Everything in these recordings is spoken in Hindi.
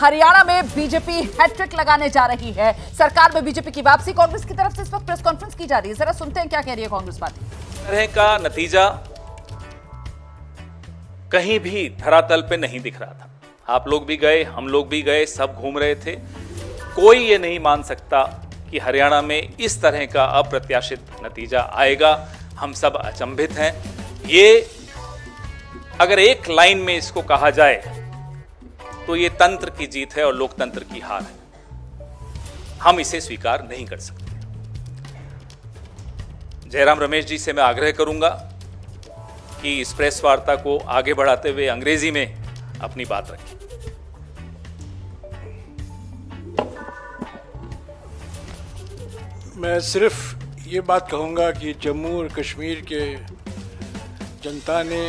हरियाणा में बीजेपी हैट्रिक लगाने जा रही है। सरकार में बीजेपी की वापसी, कांग्रेस की तरफ से इस वक्त प्रेस कॉन्फ्रेंस की जा रही है। जरा सुनते हैं क्या कह रही है कांग्रेस पार्टी। तरह का नतीजा कहीं भी धरातल पे नहीं दिख रहा था। आप लोग भी गए, हम लोग भी गए, सब घूम रहे थे। कोई ये नहीं मान सकता कि हरियाणा में इस तरह का अप्रत्याशित नतीजा आएगा। हम सब अचंभित हैं। ये अगर एक लाइन में इसको कहा जाए तो ये तंत्र की जीत है और लोकतंत्र की हार है। हम इसे स्वीकार नहीं कर सकते। जयराम रमेश जी से मैं आग्रह करूंगा कि इस प्रेस वार्ता को आगे बढ़ाते हुए अंग्रेजी में अपनी बात रखें। मैं सिर्फ ये बात कहूँगा कि जम्मू और कश्मीर के जनता ने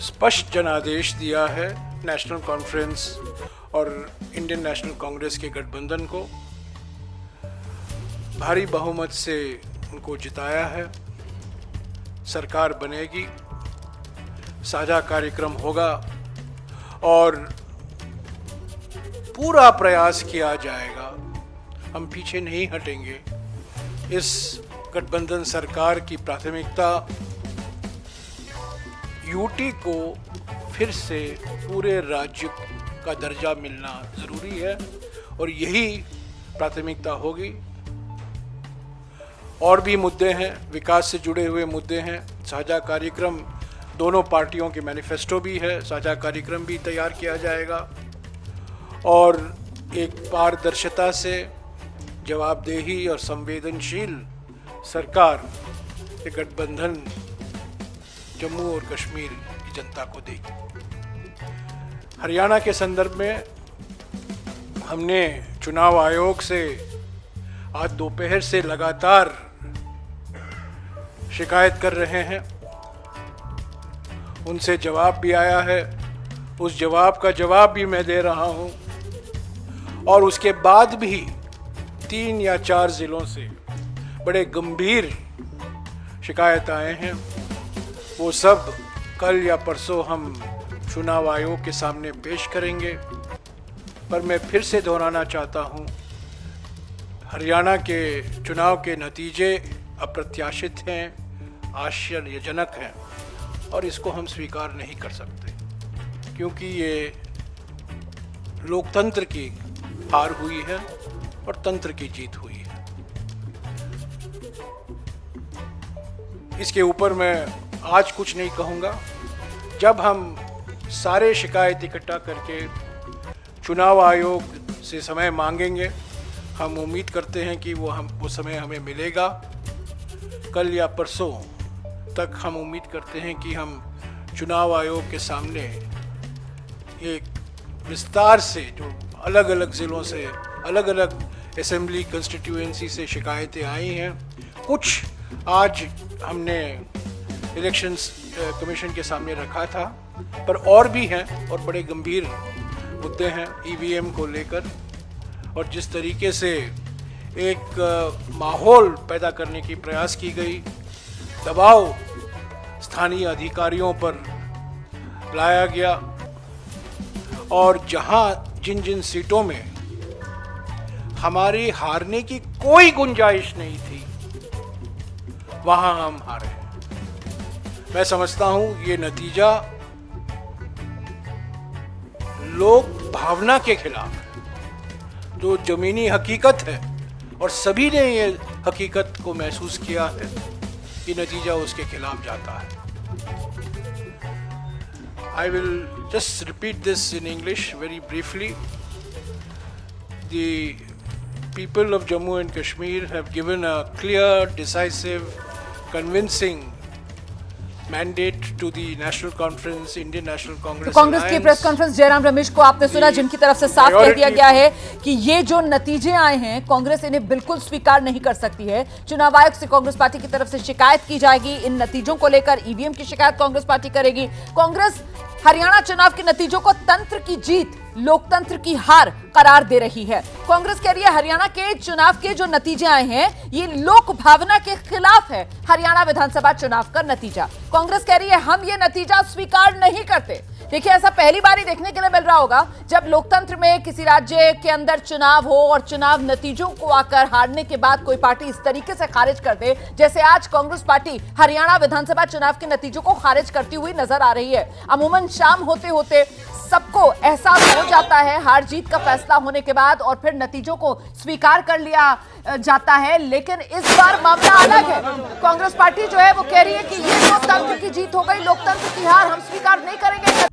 स्पष्ट जनादेश दिया है नेशनल कॉन्फ्रेंस और इंडियन नेशनल कांग्रेस के गठबंधन को। भारी बहुमत से उनको जिताया है। सरकार बनेगी, साझा कार्यक्रम होगा और पूरा प्रयास किया जाएगा। हम पीछे नहीं हटेंगे। इस गठबंधन सरकार की प्राथमिकता यूटी को फिर से पूरे राज्य का दर्जा मिलना जरूरी है और यही प्राथमिकता होगी। और भी मुद्दे हैं, विकास से जुड़े हुए मुद्दे हैं। साझा कार्यक्रम, दोनों पार्टियों के मैनिफेस्टो भी है, साझा कार्यक्रम भी तैयार किया जाएगा और एक पारदर्शिता से जवाबदेही और संवेदनशील सरकार के गठबंधन जम्मू और कश्मीर की जनता को देगी। हरियाणा के संदर्भ में हमने चुनाव आयोग से आज दोपहर से लगातार शिकायत कर रहे हैं। उनसे जवाब भी आया है, उस जवाब का जवाब भी मैं दे रहा हूं और उसके बाद भी 3 या 4 जिलों से बड़े गंभीर शिकायत आए हैं। वो सब कल या परसों हम चुनाव आयोग के सामने पेश करेंगे। पर मैं फिर से दोहराना चाहता हूं, हरियाणा के चुनाव के नतीजे अप्रत्याशित हैं, आश्चर्यजनक हैं और इसको हम स्वीकार नहीं कर सकते क्योंकि ये लोकतंत्र की हार हुई है और तंत्र की जीत हुई है। इसके ऊपर मैं आज कुछ नहीं कहूँगा। जब हम सारे शिकायत इकट्ठा करके चुनाव आयोग से समय मांगेंगे, हम उम्मीद करते हैं कि वो समय हमें मिलेगा। कल या परसों तक हम उम्मीद करते हैं कि हम चुनाव आयोग के सामने एक विस्तार से, जो अलग अलग ज़िलों से, अलग अलग असेंबली कंस्टिट्यूएंसी से शिकायतें आई हैं, कुछ आज हमने इलेक्शंस कमीशन के सामने रखा था, पर और भी हैं और बड़े गंभीर मुद्दे हैं ईवीएम को लेकर। और जिस तरीके से एक माहौल पैदा करने की प्रयास की गई, दबाव स्थानीय अधिकारियों पर लाया गया और जहां जिन जिन सीटों में हमारी हारने की कोई गुंजाइश नहीं थी, वहां हम हारे। मैं समझता हूं ये नतीजा लोक भावना के खिलाफ है, जो जमीनी हकीकत है और सभी ने ये हकीकत को महसूस किया है कि नतीजा उसके खिलाफ जाता है। I will just repeat this in English very briefly. The people of Jammu and Kashmir have given a clear, decisive, convincing mandate to the National Conference, Indian National Congress Congress की प्रेस कॉन्फ्रेंस जयराम रमेश को आपने सुना, जिनकी तरफ से साफ कह दिया गया है कि ये जो नतीजे आए हैं कांग्रेस इन्हें बिल्कुल स्वीकार नहीं कर सकती है। चुनाव आयोग से कांग्रेस पार्टी की तरफ से शिकायत की जाएगी। इन नतीजों को लेकर ईवीएम की शिकायत कांग्रेस पार्टी करेगी। कांग्रेस हरियाणा चुनाव के नतीजों को तंत्र की जीत लोकतंत्र की हार करार दे रही है। कांग्रेस कह रही है हरियाणा के चुनाव के जो नतीजे आए हैं ये लोक भावना के खिलाफ है। हरियाणा विधानसभा चुनाव का नतीजा, कांग्रेस कह रही है हम ये नतीजा स्वीकार नहीं करते। देखिए, ऐसा पहली बार ही देखने के लिए मिल रहा होगा जब लोकतंत्र में किसी राज्य के अंदर चुनाव हो और चुनाव नतीजों को आकर हारने के बाद कोई पार्टी इस तरीके से खारिज कर दे, जैसे आज कांग्रेस पार्टी हरियाणा विधानसभा चुनाव के नतीजों को खारिज करती हुई नजर आ रही है। अमूमन शाम होते होते सबको एहसास हो जाता है हार जीत का फैसला होने के बाद और फिर नतीजों को स्वीकार कर लिया जाता है, लेकिन इस बार मामला अलग है। कांग्रेस पार्टी जो है वो कह रही है कि ये लोकतंत्र की जीत हो गई, लोकतंत्र की हार हम स्वीकार नहीं करेंगे।